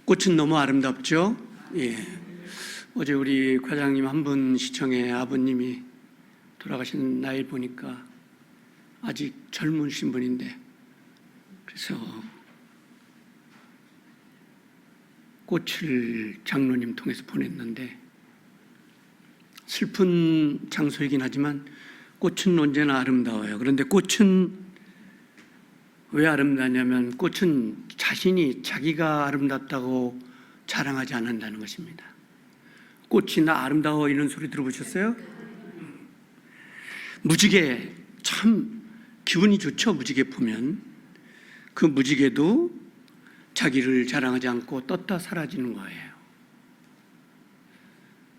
꽃은 너무 아름답죠? 예. 어제 우리 과장님 한 분 시청에 아버님이 돌아가신 나이 보니까 아직 젊으신 분인데, 그래서 꽃을 장로님 통해서 보냈는데, 슬픈 장소이긴 하지만 꽃은 언제나 아름다워요. 그런데 꽃은 왜 아름다냐면 꽃은 자신이 자기가 아름답다고 자랑하지 않는다는 것입니다. 꽃이 나 아름다워 이런 소리 들어보셨어요? 무지개 참 기분이 좋죠. 무지개 보면 그 무지개도 자기를 자랑하지 않고 떴다 사라지는 거예요.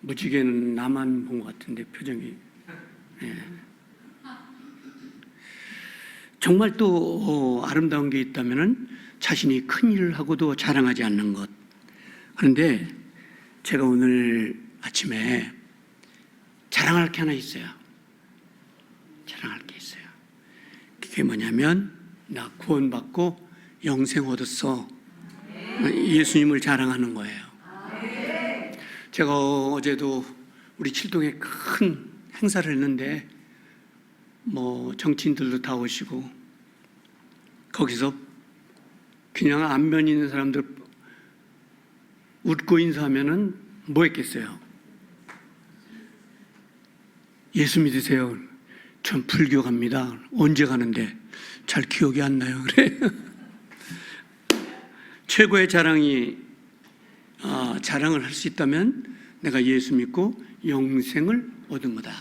무지개는 나만 본 것 같은데 표정이. 예. 정말 또 아름다운 게 있다면 자신이 큰 일을 하고도 자랑하지 않는 것. 그런데 제가 오늘 아침에 자랑할 게 하나 있어요. 자랑할 게 있어요. 그게 뭐냐면 나 구원받고 영생 얻었어. 예수님을 자랑하는 거예요. 제가 어제도 우리 칠동에 큰 행사를 했는데 정치인들도 다 오시고 거기서 그냥 안면 있는 사람들 웃고 인사하면은 뭐 했겠어요? 예수 믿으세요? 전 불교 갑니다. 언제 가는데? 잘 기억이 안 나요. 그래. 최고의 자랑이 자랑을 할 수 있다면 내가 예수 믿고 영생을 얻은 거다.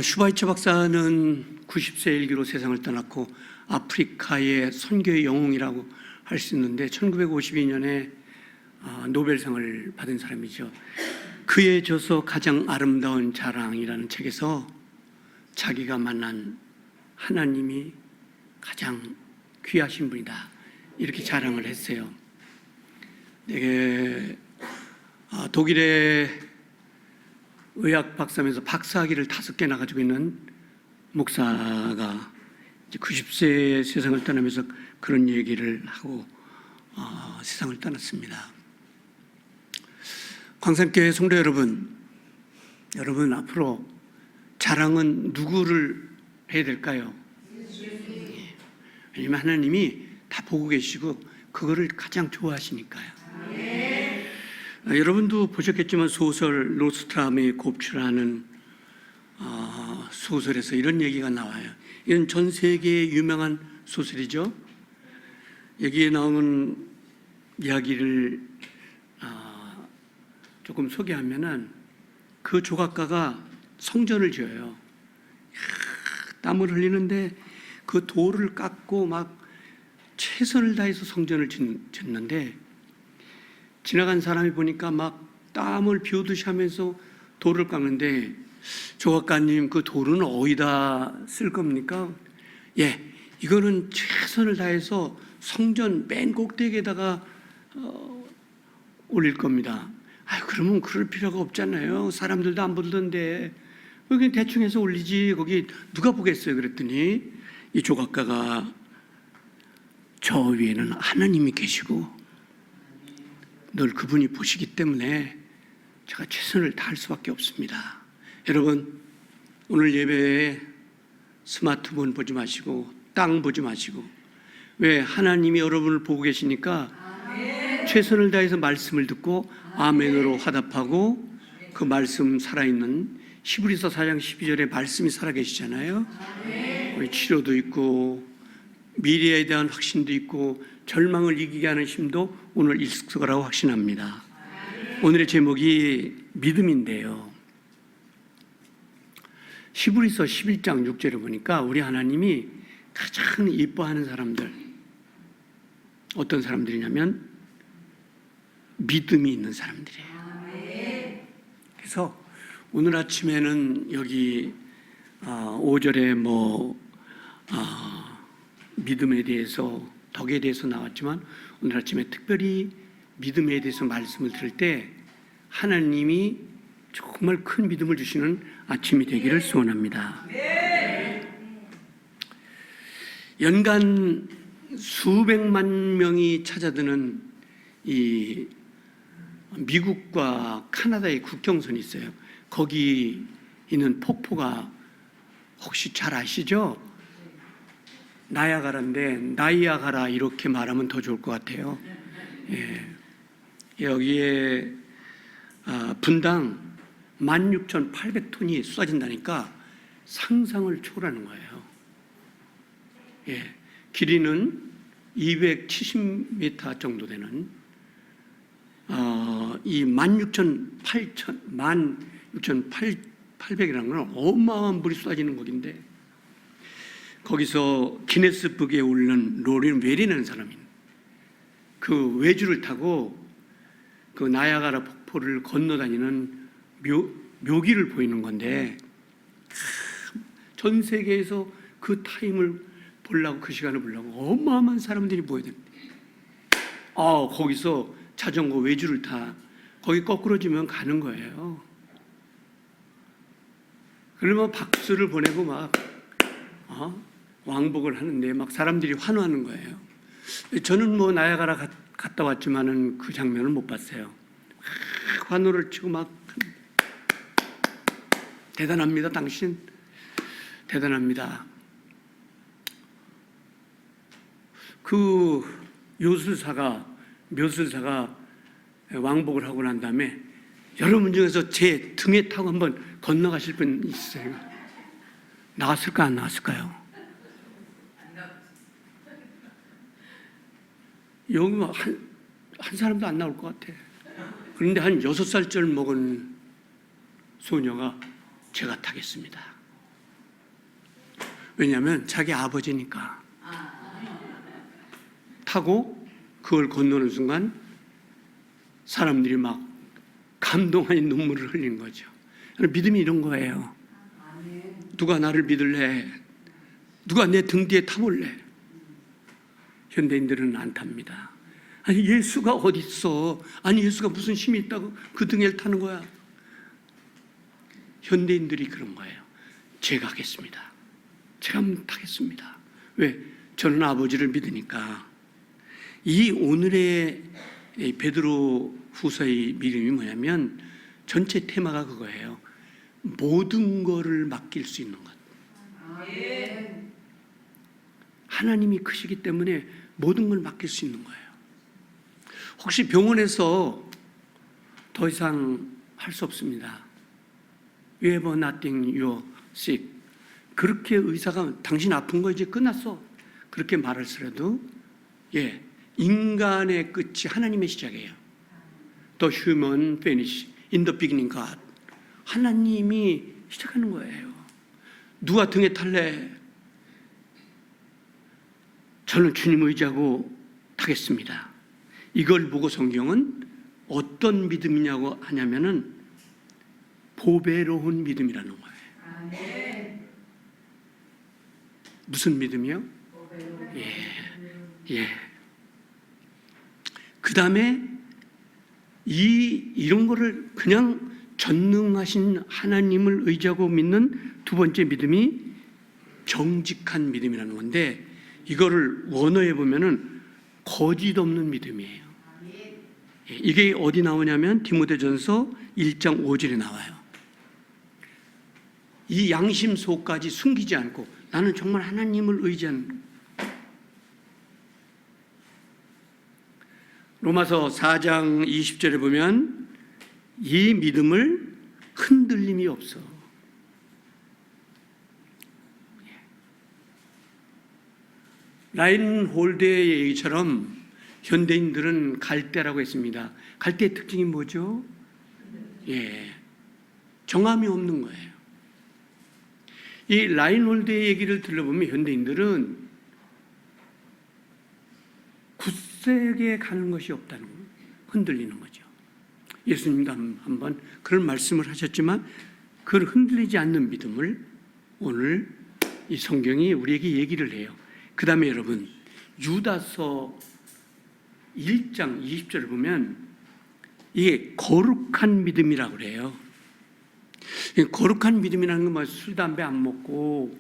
슈바이처 박사는 90세 일기로 세상을 떠났고 아프리카의 선교의 영웅이라고 할 수 있는데 1952년에 노벨상을 받은 사람이죠. 그의 저서 가장 아름다운 자랑이라는 책에서 자기가 만난 하나님이 가장 귀하신 분이다 이렇게 자랑을 했어요. 내게 독일의 의학 박사면서 박사학위를 5개나 가지고 있는 목사가 이제 90세에 세상을 떠나면서 그런 얘기를 하고 세상을 떠났습니다. 광산교회 성도 여러분 앞으로 자랑은 누구를 해야 될까요? 왜냐하면 하나님이 다 보고 계시고 그거를 가장 좋아하시니까요. 여러분도 보셨겠지만 소설 노스트람의 곱추라는 소설에서 이런 얘기가 나와요. 이건 전 세계에 유명한 소설이죠. 여기에 나오는 이야기를 조금 소개하면은 그 조각가가 성전을 지어요. 땀을 흘리는데 그 돌을 깎고 막 최선을 다해서 성전을 짓는데 지나간 사람이 보니까 막 땀을 비오듯이 하면서 돌을 깎는데 조각가님 그 돌은 어디다 쓸 겁니까? 예, 이거는 최선을 다해서 성전 맨 꼭대기에다가 올릴 겁니다. 그러면 그럴 필요가 없잖아요. 사람들도 안 보던데 그냥 대충 해서 올리지 거기 누가 보겠어요? 그랬더니 이 조각가가 저 위에는 하나님이 계시고 늘 그분이 보시기 때문에 제가 최선을 다할 수밖에 없습니다. 여러분 오늘 예배에 스마트폰 보지 마시고 땅 보지 마시고 왜 하나님이 여러분을 보고 계시니까 최선을 다해서 말씀을 듣고 아멘으로 화답하고 그 말씀 살아있는 히브리서 4장 12절에 말씀이 살아계시잖아요. 치료도 있고 미래에 대한 확신도 있고 절망을 이기게 하는 힘도 오늘 있을 거라고 확신합니다. 오늘의 제목이 믿음인데요. 히브리서 11장 6절을 보니까 우리 하나님이 가장 이뻐하는 사람들 어떤 사람들이냐면 믿음이 있는 사람들이에요. 그래서 오늘 아침에는 여기 5절에 믿음에 대해서 덕에 대해서 나왔지만 오늘 아침에 특별히 믿음에 대해서 말씀을 들을 때 하나님이 정말 큰 믿음을 주시는 아침이 되기를 소원합니다. 연간 수백만 명이 찾아드는 이 미국과 카나다의 국경선이 있어요. 거기 있는 폭포가 혹시 잘 아시죠? 나야가라인데 나이아가라 이렇게 말하면 더 좋을 것 같아요. 예. 여기에 분당 16,800톤이 쏟아진다니까 상상을 초월하는 거예요. 예. 길이는 270m 정도 되는 이 16,800이라는 건 어마어마한 물이 쏟아지는 곳인데 거기서 기네스북에 오른 로린 웰이라는 사람이 그 외주를 타고 그 나야가라 폭포를 건너다니는 묘기를 보이는 건데 전 세계에서 그 타임을 보려고 그 시간을 보려고 어마어마한 사람들이 모여듭니다. 거기서 자전거 외주를 타 거기 거꾸로 지면 가는 거예요. 그러면 박수를 보내고 막 왕복을 하는데 막 사람들이 환호하는 거예요. 저는 뭐 나야가라 갔다 왔지만은 그 장면을 못 봤어요. 환호를 치고 막 대단합니다, 당신 대단합니다. 그 묘술사가 왕복을 하고 난 다음에 여러분 중에서 제 등에 타고 한번 건너가실 분 있어요? 나왔을까 안 나왔을까요? 여기 한 사람도 안 나올 것 같아. 그런데 한 6살쯤 먹은 소녀가 제가 타겠습니다. 왜냐하면 자기 아버지니까. 타고 그걸 건너는 순간 사람들이 막 감동 아닌 눈물을 흘리는 거죠. 믿음이 이런 거예요. 누가 나를 믿을래? 누가 내 등 뒤에 타볼래? 현대인들은 안 탑니다. 아니 예수가 어디 있어? 아니 예수가 무슨 힘이 있다고 그 등에 타는 거야? 현대인들이 그런 거예요. 제가 하겠습니다. 제가 한번 타겠습니다. 왜? 저는 아버지를 믿으니까. 이 오늘의 베드로 후서의 믿음이 뭐냐면 전체 테마가 그거예요. 모든 거를 맡길 수 있는 것. 하나님이 크시기 때문에 모든 걸 맡길 수 있는 거예요. 혹시 병원에서 더 이상 할 수 없습니다. You have nothing, you're sick. 그렇게 의사가 당신 아픈 거 이제 끝났어. 그렇게 말할수라도 인간의 끝이 하나님의 시작이에요. The human finish in the beginning God. 하나님이 시작하는 거예요. 누가 등에 탈래? 저는 주님 의지하고 타겠습니다. 이걸 보고 성경은 어떤 믿음이냐고 하냐면은 보배로운 믿음이라는 거예요. 무슨 믿음이요? 그 다음에 이런 거를 그냥 전능하신 하나님을 의지하고 믿는 두 번째 믿음이 정직한 믿음이라는 건데 이거를 원어에 보면은 거짓 없는 믿음이에요. 이게 어디 나오냐면 디모데전서 1장 5절에 나와요. 이 양심 속까지 숨기지 않고 나는 정말 하나님을 의지하는. 로마서 4장 20절에 보면 이 믿음을 흔들림이 없어. 라인홀드의 얘기처럼 현대인들은 갈대라고 했습니다. 갈대의 특징이 뭐죠? 정함이 없는 거예요. 이 라인홀드의 얘기를 들어보면 현대인들은 굳세게 가는 것이 없다는 거예요. 흔들리는 거죠. 예수님도 한번 그런 말씀을 하셨지만 그걸 흔들리지 않는 믿음을 오늘 이 성경이 우리에게 얘기를 해요. 그 다음에 여러분 유다서 1장 20절을 보면 이게 거룩한 믿음이라고 그래요. 거룩한 믿음이라는 건 뭐 술, 담배 안 먹고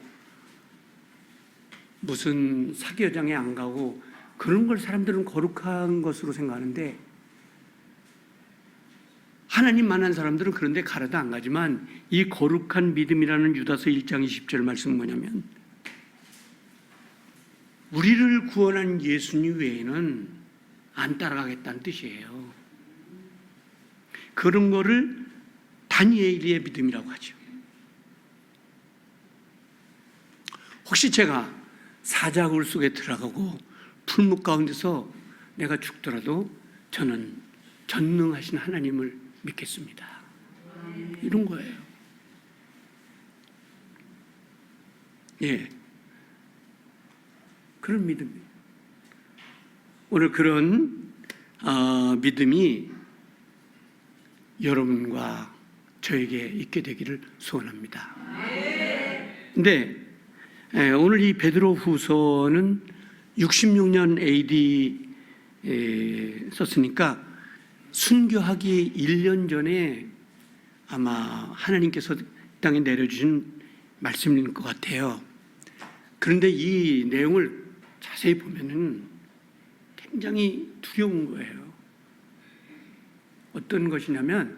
무슨 사교장에 안 가고 그런 걸 사람들은 거룩한 것으로 생각하는데, 하나님 만난 사람들은 그런데 가라도 안 가지만 이 거룩한 믿음이라는 유다서 1장 20절 말씀은 뭐냐면, 우리를 구원한 예수님 외에는 안 따라가겠다는 뜻이에요. 그런 거를 다니엘의 믿음이라고 하죠. 혹시 제가 사자굴 속에 들어가고 풀무 가운데서 내가 죽더라도 저는 전능하신 하나님을 믿겠습니다. 이런 거예요. 예. 그런 믿음이에요. 오늘 그런 믿음이 여러분과 저에게 있게 되기를 소원합니다. 근데 오늘 이 베드로후서는 66년 AD 썼으니까 순교하기 1년 전에 아마 하나님께서 땅에 내려주신 말씀인 것 같아요. 그런데 이 내용을 자세히 보면은 굉장히 두려운 거예요. 어떤 것이냐면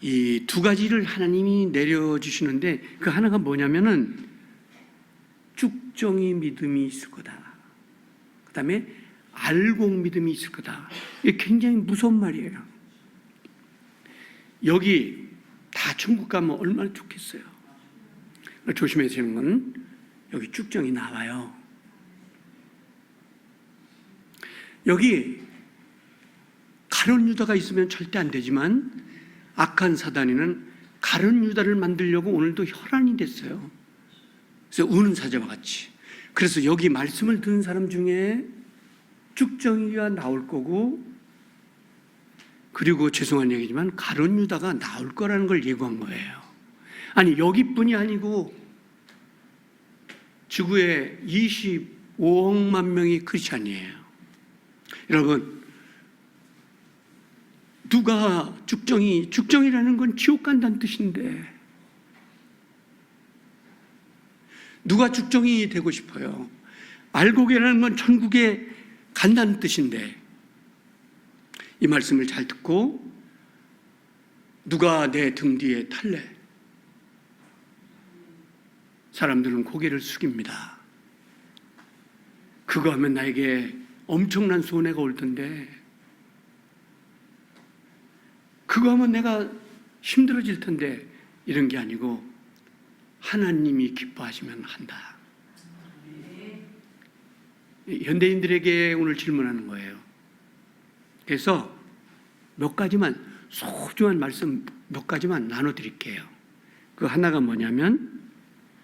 이 두 가지를 하나님이 내려주시는데, 그 하나가 뭐냐면은 쭉정이 믿음이 있을 거다. 그 다음에 알곡 믿음이 있을 거다. 이게 굉장히 무서운 말이에요. 여기 다 천국 가면 얼마나 좋겠어요. 조심해야 되는 건 여기 쭉정이 나와요. 여기 가룟 유다가 있으면 절대 안 되지만 악한 사단이는 가룟 유다를 만들려고 오늘도 혈안이 됐어요. 그래서 우는 사자와 같이. 그래서 여기 말씀을 듣는 사람 중에 쭉정이가 나올 거고, 그리고 죄송한 얘기지만 가룟 유다가 나올 거라는 걸 예고한 거예요. 아니, 여기뿐이 아니고 지구에 25억만 명이 크리스찬이에요. 여러분, 누가 쭉정이라는 건 지옥 간다는 뜻인데 누가 쭉정이 되고 싶어요? 알곡이라는 건 천국에 간다는 뜻인데, 이 말씀을 잘 듣고 누가 내 등 뒤에 탈래? 사람들은 고개를 숙입니다. 그거 하면 나에게 엄청난 손해가 올 텐데, 그거 하면 내가 힘들어질 텐데, 이런 게 아니고 하나님이 기뻐하시면 한다. 현대인들에게 오늘 질문하는 거예요. 그래서 몇 가지만, 소중한 말씀 몇 가지만 나눠드릴게요. 그 하나가 뭐냐면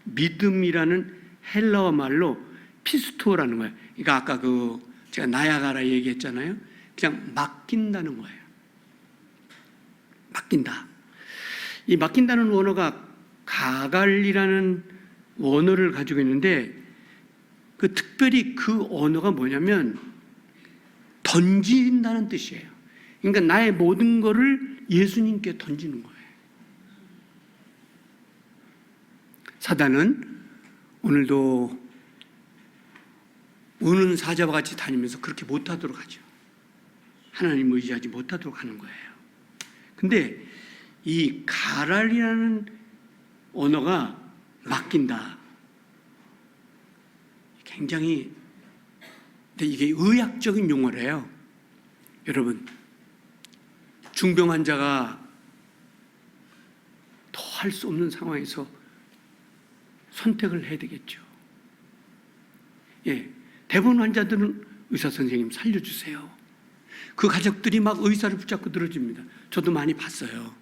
믿음이라는 헬라어 말로 피스토라는 거예요. 그러니까 아까 제가 나야가라 얘기했잖아요. 그냥 맡긴다는 거예요. 맡긴다. 이 맡긴다는 원어가 가갈이라는 원어를 가지고 있는데, 특별히 그 언어가 뭐냐면 던진다는 뜻이에요. 그러니까 나의 모든 거를 예수님께 던지는 거예요. 사단은 오늘도 우는 사자와 같이 다니면서 그렇게 못하도록 하죠. 하나님 의지하지 못하도록 하는 거예요. 근데 이 가랄이라는 언어가 맡긴다. 굉장히, 근데 이게 의학적인 용어래요. 여러분, 중병 환자가 더 할 수 없는 상황에서 선택을 해야 되겠죠. 예, 대부분 환자들은 의사 선생님 살려주세요. 그 가족들이 막 의사를 붙잡고 늘어집니다. 저도 많이 봤어요.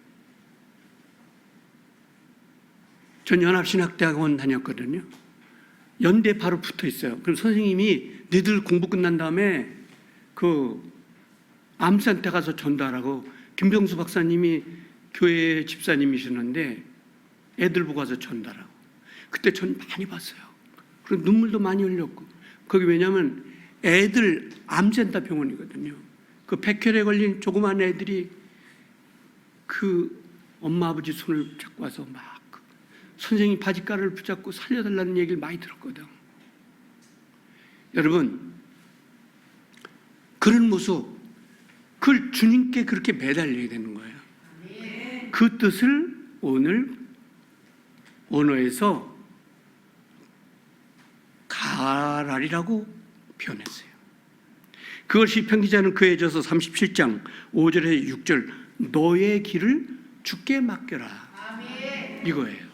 전 연합신학대학원 다녔거든요. 연대 바로 붙어 있어요. 그럼 선생님이 너희들 공부 끝난 다음에 암센터 가서 전달하고, 김병수 박사님이 교회 집사님이셨는데 애들 보고 가서 전달하고, 그때 전 많이 봤어요. 그리고 눈물도 많이 흘렸고, 거기 왜냐하면 애들 암센터 병원이거든요. 백혈에 걸린 조그만 애들이 엄마 아버지 손을 잡고 와서 막 선생님 바지가를 붙잡고 살려달라는 얘기를 많이 들었거든. 여러분, 그런 모습, 그걸 주님께 그렇게 매달려야 되는 거예요. 그 뜻을 오늘 언어에서 가랄이라고 표현했어요. 그걸 시편 기자는 그에져서 37장 5절에 6절 너의 길을 주께 맡겨라. 이거예요.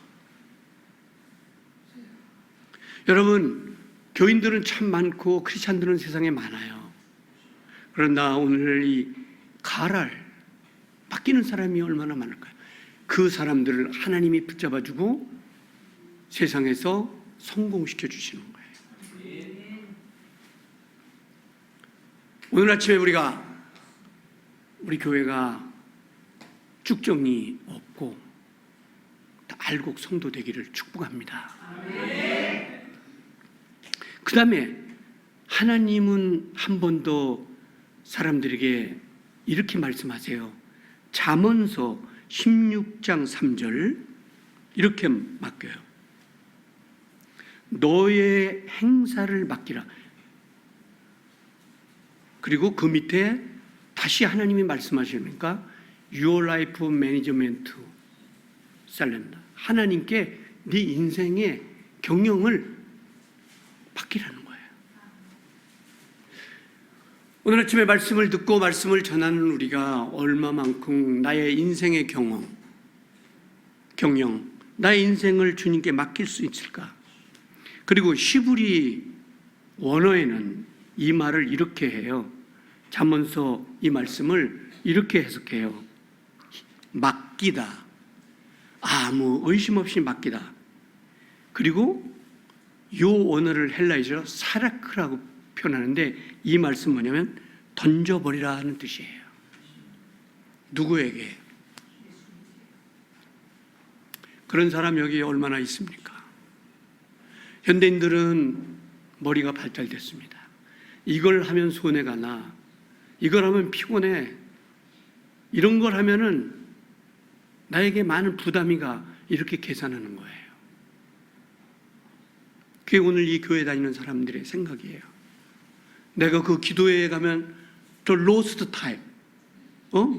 여러분, 교인들은 참 많고 크리스찬들은 세상에 많아요. 그러나 오늘 이 가랄 맡기는 사람이 얼마나 많을까요? 그 사람들을 하나님이 붙잡아주고 세상에서 성공시켜 주시는 거예요. 오늘 아침에 우리 교회가 쭉정이 없고 알곡 성도 되기를 축복합니다. 그 다음에 하나님은 한 번 더 사람들에게 이렇게 말씀하세요. 잠언서 16장 3절 이렇게 맡겨요. 너의 행사를 맡기라. 그리고 그 밑에 다시 하나님이 말씀하시니까 Your life management 살렌다. 하나님께 네 인생의 경영을 맡기라는 거예요. 오늘 아침에 말씀을 듣고 말씀을 전하는 우리가 얼마만큼 나의 인생의 경영, 나의 인생을 주님께 맡길 수 있을까? 그리고 시브리 원어에는 이 말을 이렇게 해요. 잠언서 이 말씀을 이렇게 해석해요. 맡기다. 아무 의심 없이 맡기다. 그리고 요 원어를 헬라이어로 사라크라고 표현하는데 이 말씀 뭐냐면 던져버리라 하는 뜻이에요. 누구에게? 그런 사람 여기 얼마나 있습니까? 현대인들은 머리가 발달됐습니다. 이걸 하면 손해가 나, 이걸 하면 피곤해, 이런 걸 하면은 나에게 많은 부담이 가, 이렇게 계산하는 거예요. 그게 오늘 이 교회 다니는 사람들의 생각이에요. 내가 그 기도회에 가면 또 로스트 타임,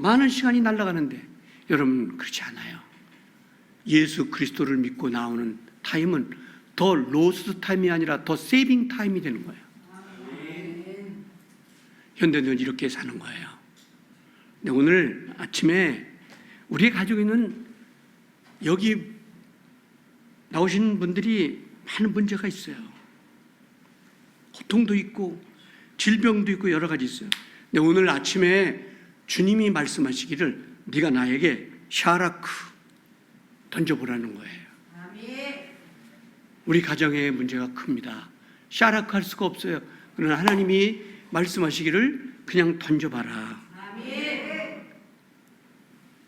많은 시간이 날아가는데 여러분 그렇지 않아요. 예수 그리스도를 믿고 나오는 타임은 더 로스트 타임이 아니라 더 세이빙 타임이 되는 거예요. 현대는 이렇게 사는 거예요. 근데 오늘 아침에 우리 가족에는 여기 나오신 분들이 많은 문제가 있어요. 고통도 있고 질병도 있고 여러 가지 있어요. 근데 오늘 아침에 주님이 말씀하시기를 네가 나에게 샤라크 던져보라는 거예요. 우리 가정의 문제가 큽니다. 샤라크 할 수가 없어요. 그러나 하나님이 말씀하시기를 그냥 던져봐라.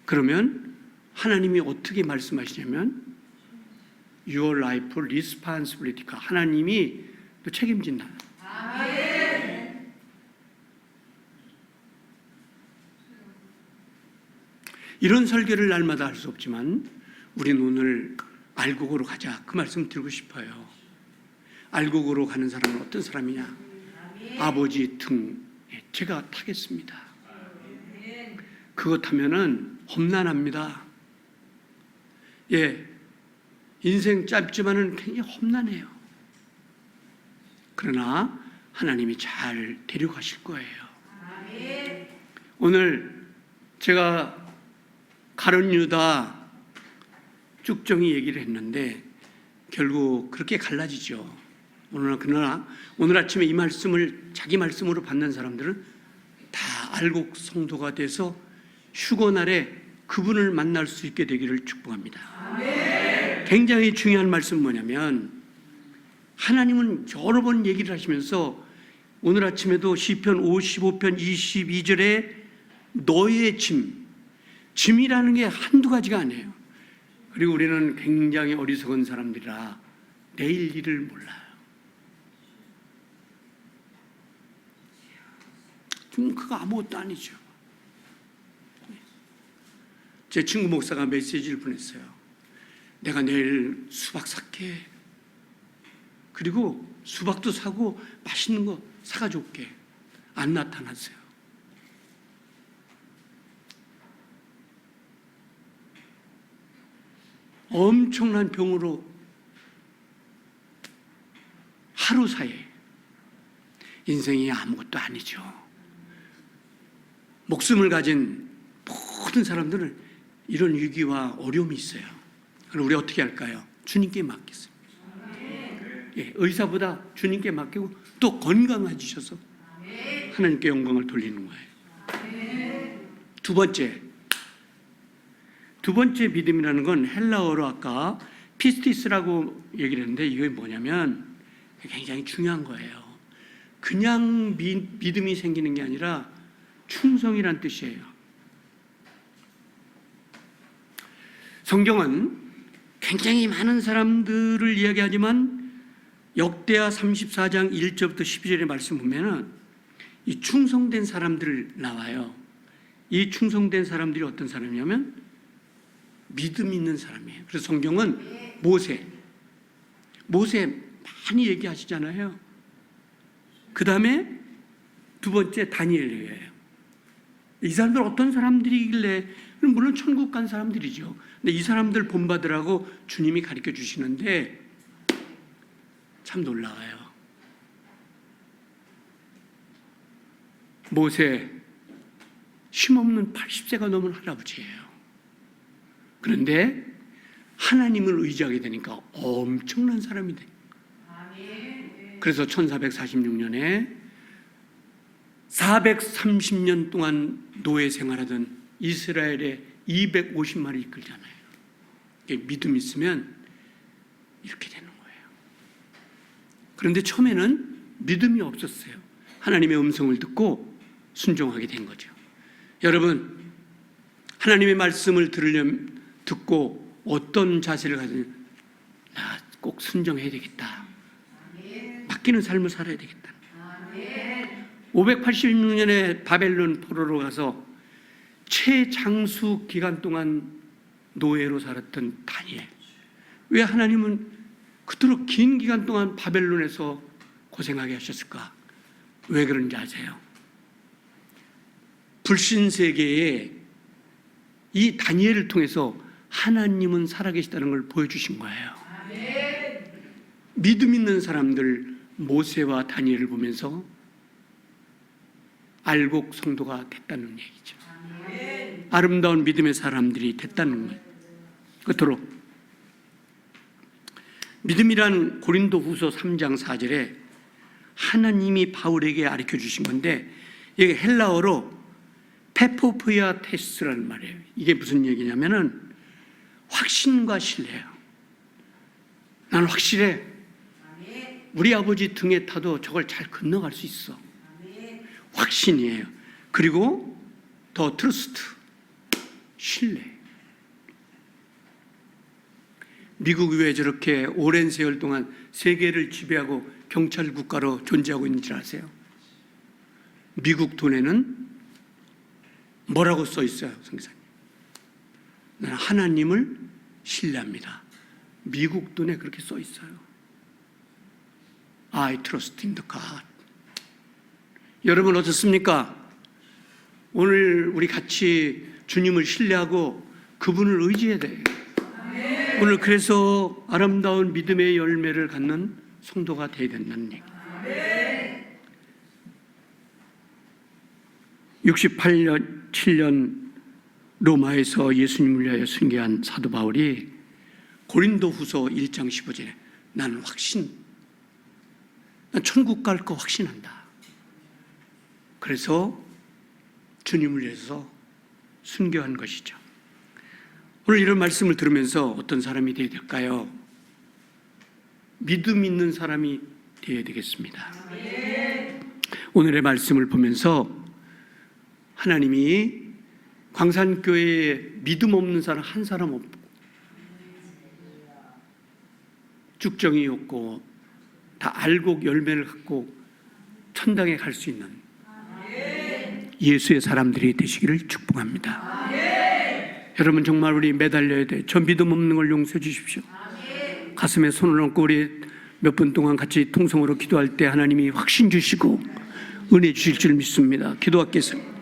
그러면 하나님이 어떻게 말씀하시냐면 Your life responsibility. 하나님이 또 책임진다. 이런 설교를 날마다 할 수 없지만 우리는 오늘 알곡으로 가자. 그 말씀 드리고 싶어요. 알곡으로 가는 사람은 어떤 사람이냐? 아버지 등에 제가 타겠습니다. 그거 타면은 험난합니다. 예, 인생 짧지만은 굉장히 험난해요. 그러나 하나님이 잘 데려가실 거예요. 오늘 제가 가룟 유다 쭉정이 얘기를 했는데 결국 그렇게 갈라지죠. 그러나 오늘 아침에 이 말씀을 자기 말씀으로 받는 사람들은 다 알곡 성도가 돼서 휴거날에 그분을 만날 수 있게 되기를 축복합니다. 굉장히 중요한 말씀 뭐냐면 하나님은 여러 번 얘기를 하시면서 오늘 아침에도 시편 55편 22절에 너의 짐이라는 게 한두 가지가 아니에요. 그리고 우리는 굉장히 어리석은 사람들이라 내일 일을 몰라요. 좀 그거 아무것도 아니죠. 제 친구 목사가 메시지를 보냈어요. 내가 내일 수박 삭해. 그리고 수박도 사고 맛있는 거 사가지고 올게. 안 나타났어요. 엄청난 병으로 하루 사이에. 인생이 아무것도 아니죠. 목숨을 가진 모든 사람들은 이런 위기와 어려움이 있어요. 그럼 우리 어떻게 할까요? 주님께 맡겠습니다. 예, 의사보다 주님께 맡기고 또 건강해지셔서 하나님께 영광을 돌리는 거예요. 두 번째 믿음이라는 건 헬라어로 아까 피스티스라고 얘기를 했는데 이게 뭐냐면 굉장히 중요한 거예요. 그냥 믿음이 생기는 게 아니라 충성이란 뜻이에요. 성경은 굉장히 많은 사람들을 이야기하지만 역대하 34장 1절부터 12절의 말씀 보면은 이 충성된 사람들 나와요. 이 충성된 사람들이 어떤 사람이냐면 믿음 있는 사람이에요. 그래서 성경은 모세 많이 얘기하시잖아요. 그 다음에 두 번째 다니엘이에요. 이 사람들 어떤 사람들이길래, 물론 천국 간 사람들이죠. 근데 이 사람들 본받으라고 주님이 가르쳐 주시는데 참 놀라워요. 모세 힘없는 80세가 넘은 할아버지예요. 그런데 하나님을 의지하게 되니까 엄청난 사람이 돼요. 그래서 1446년에 430년 동안 노예 생활하던 이스라엘의 250마리 이끌잖아요. 믿음 있으면 이렇게 되는 거예요. 그런데 처음에는 믿음이 없었어요. 하나님의 음성을 듣고 순종하게 된 거죠. 여러분, 하나님의 말씀을 듣고 어떤 자세를 가지면 나 꼭 순종해야 되겠다. 맡기는 삶을 살아야 되겠다. 586년에 바벨론 포로로 가서 최장수 기간 동안 노예로 살았던 다니엘. 왜 하나님은 그토록 긴 기간 동안 바벨론에서 고생하게 하셨을까? 왜 그런지 아세요? 불신 세계에 이 다니엘을 통해서 하나님은 살아계시다는 걸 보여주신 거예요. 믿음 있는 사람들 모세와 다니엘을 보면서 알곡 성도가 됐다는 얘기죠. 아름다운 믿음의 사람들이 됐다는 거예요. 끝으로 믿음이란 고린도후서 3장 4절에 하나님이 바울에게 가르쳐 주신 건데 이게 헬라어로 페포프야 테스라는 말이에요. 이게 무슨 얘기냐면은 확신과 신뢰예요. 나는 확실해. 우리 아버지 등에 타도 저걸 잘 건너갈 수 있어. 확신이에요. 그리고 더 트러스트, 신뢰. 미국이 왜 저렇게 오랜 세월 동안 세계를 지배하고 경찰 국가로 존재하고 있는지 아세요? 미국 돈에는 뭐라고 써 있어요, 성기사님? 나는 하나님을 신뢰합니다. 미국 돈에 그렇게 써 있어요. I trust in the God. 여러분 어떻습니까? 오늘 우리 같이 주님을 신뢰하고 그분을 의지해야 돼요. 오늘 그래서 아름다운 믿음의 열매를 갖는 성도가 되어야 된다는 얘기. 68년, 7년 로마에서 예수님을 위하여 순교한 사도 바울이 고린도후서 1장 15절에 나는 난 천국 갈 거 확신한다. 그래서 주님을 위해서 순교한 것이죠. 오늘 이런 말씀을 들으면서 어떤 사람이 되어야 될까요? 믿음 있는 사람이 되어야 되겠습니다. 오늘의 말씀을 보면서 하나님이 광산교회에 믿음 없는 사람 한 사람 없고 쭉정이 없고 다 알곡 열매를 갖고 천당에 갈 수 있는 예수의 사람들이 되시기를 축복합니다. 여러분 정말 우리 매달려야 돼. 저 믿음 없는 걸 용서해 주십시오. 가슴에 손을 얹고 우리 몇 분 동안 같이 통성으로 기도할 때 하나님이 확신 주시고 은혜 주실 줄 믿습니다. 기도하겠습니다.